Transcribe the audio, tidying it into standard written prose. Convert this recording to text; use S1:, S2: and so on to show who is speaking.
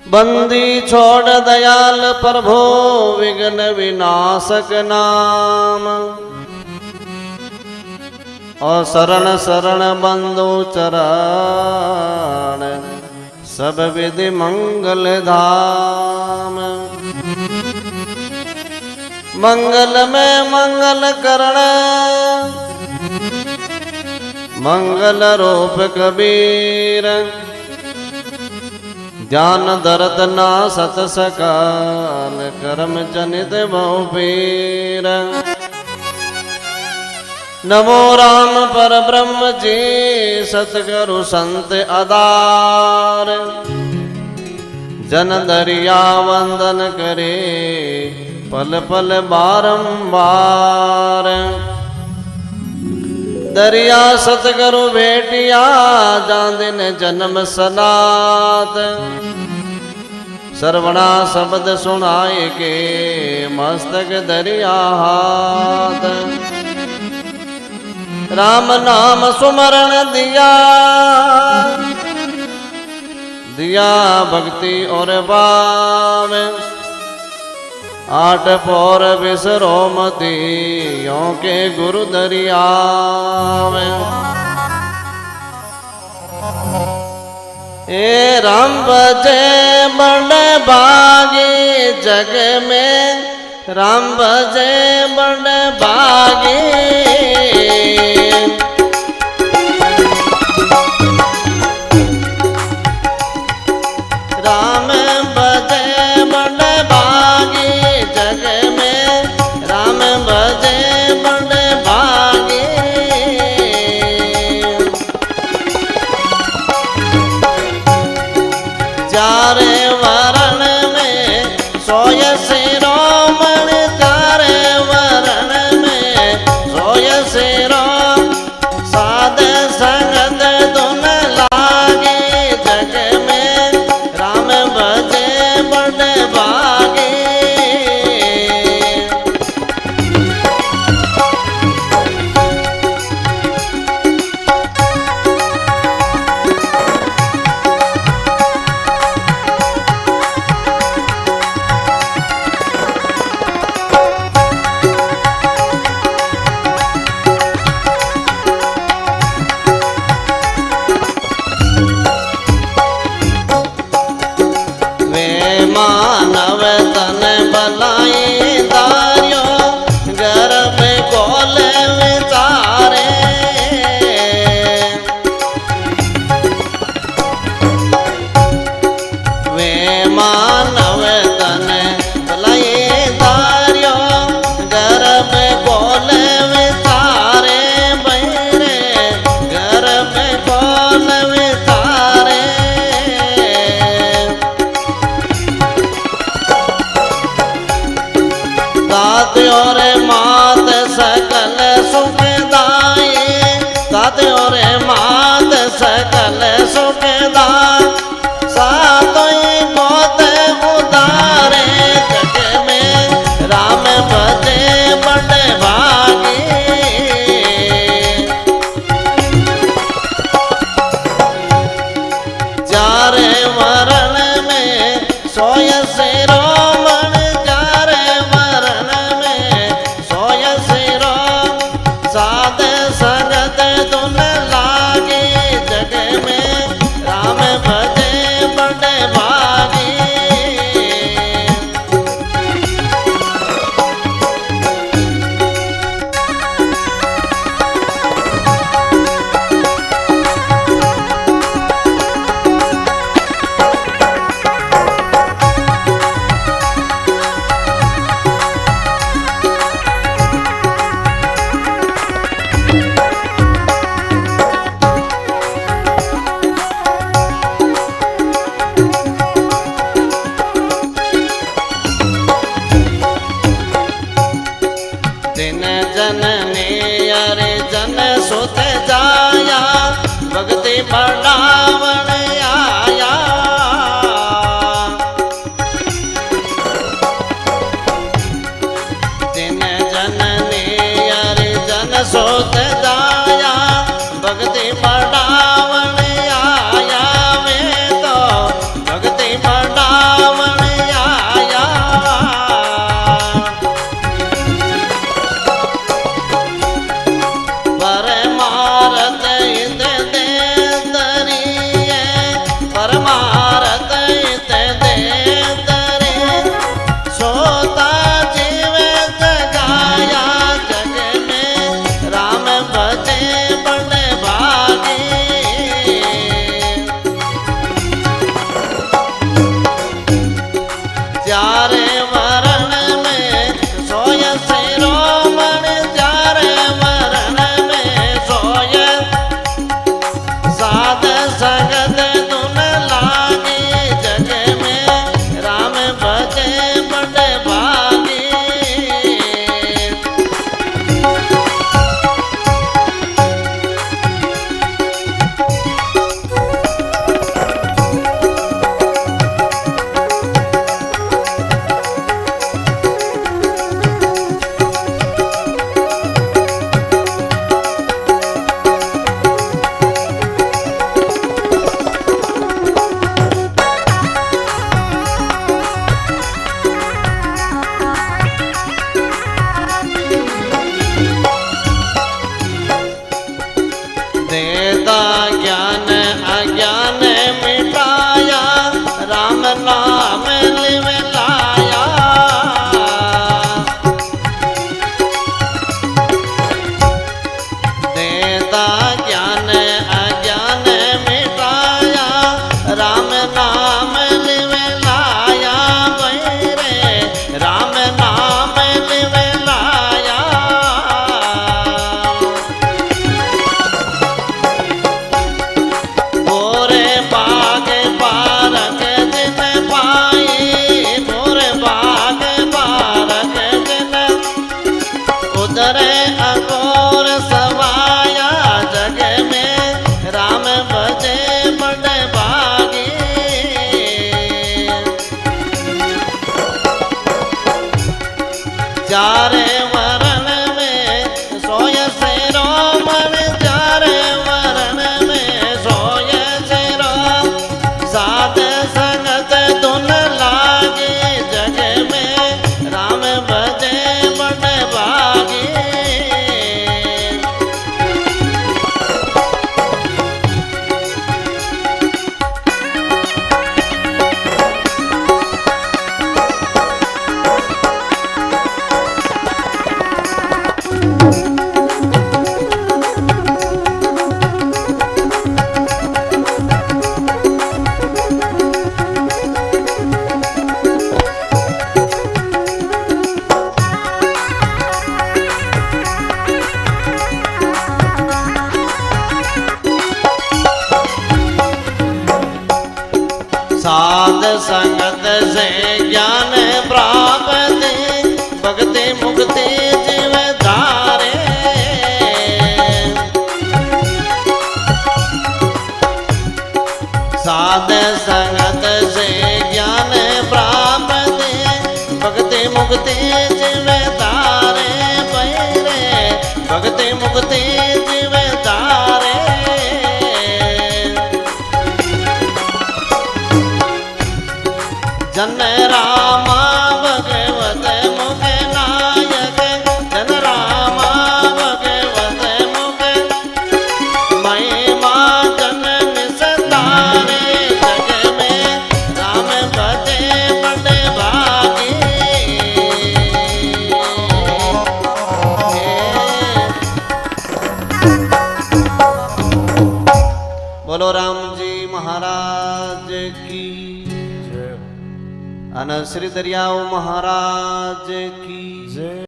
S1: बंदी छोड़ दयाल प्रभु विघ्न विनाशक नाम। और शरण शरण बंधु चरण सब विधि मंगल धाम। मंगल में मंगल करण मंगल रूप कबीर। ज्ञान दरत ना सत सकाल कर्म जनित बहुपीर। नमो राम पर ब्रह्म जी सतगुरु संत आधार। जन दरिया वंदन करे पल पल बारंबार। दरिया सतगुरु भेटिया जान जन्म सनात। सर्वणा शब्द सुनाए के मस्तक दरिया हाथ। राम नाम सुमरण दिया दिया भक्ति और भाव। आठ पौर बिसरो मती यों के गुरु दरिया में। ए राम बजे बड़ भागी जग में। राम बजे बड़ भागी। राम बजे बड़ भागी जग में। राम बजे बड़ भागी। चारे वरण में सोय शिरोमण। चारे वरण में सोय शिरोमण। साध संगत धुन लागे जग में। राम भजे बड़ भागे। मानव तन भलाई दारियो गर्भ खोल विचारे। वे मानव तन भलाई दारियो गर्भ खोल विचारे। बहरे गर्भ खोल विचारे। तात और मात सकल सुखदाई। तात और मात सकल सुखदाई। सातों गोत उदारे जग में। राम भजे बड़ भागी। चारे वरण में सोय शिरोमण। चारे वरण में सोय शिरोमण। साध संगत धुन लागे जग में। राम भजे बड़ भागी। जननी अरे जन सुत जाया। भक्ति बढ़ावण आया। दिन जननी अरे जन सुत जाया। भक्ति बढ़ावण आया। वे तो भक्ति बढ़ा रावण आया परमारथ इत दे तरिए परमारथ इत दे तरे सोता जीव जगाया जग में राम भजे बड़े भागे चारे वरण में सोय शिरोमण चारे वरण में सोय साध संगत धुन लागे जग में राम भजे बड़े भागे देता ज्ञान अज्ञान मिटाया राम नाम लिव लाया देता ज्ञान अज्ञान मिटाया राम नाम लिव लाया रे राम नाम लिव लाया मोरे बाग बारक दिन पाए मोरे बाग बारक दिन उधरे अगोर सवाया जग में राम भजे बड़े भागे चारे वरण में सोय शिरोमण चारे वरण में सोय शिरोम साध संगत धुन लागे जग में राम भजे बड़े भागे साध संगत से ज्ञान प्राप्त भक्ति मुक्ति जीव धारे साध संगत से ज्ञान प्राप्त भक्ति मुक्ति जीव धारे पैरे भक्ति मुक्ति जीव धारे जन रामा भगवत मुख नायक जन रामा भगवत मुख महिमा जन निस्तारे जग में राम भजे बड़े भागे बोलो राम जी महाराज की अन श्री दरियाओ महाराज की जय।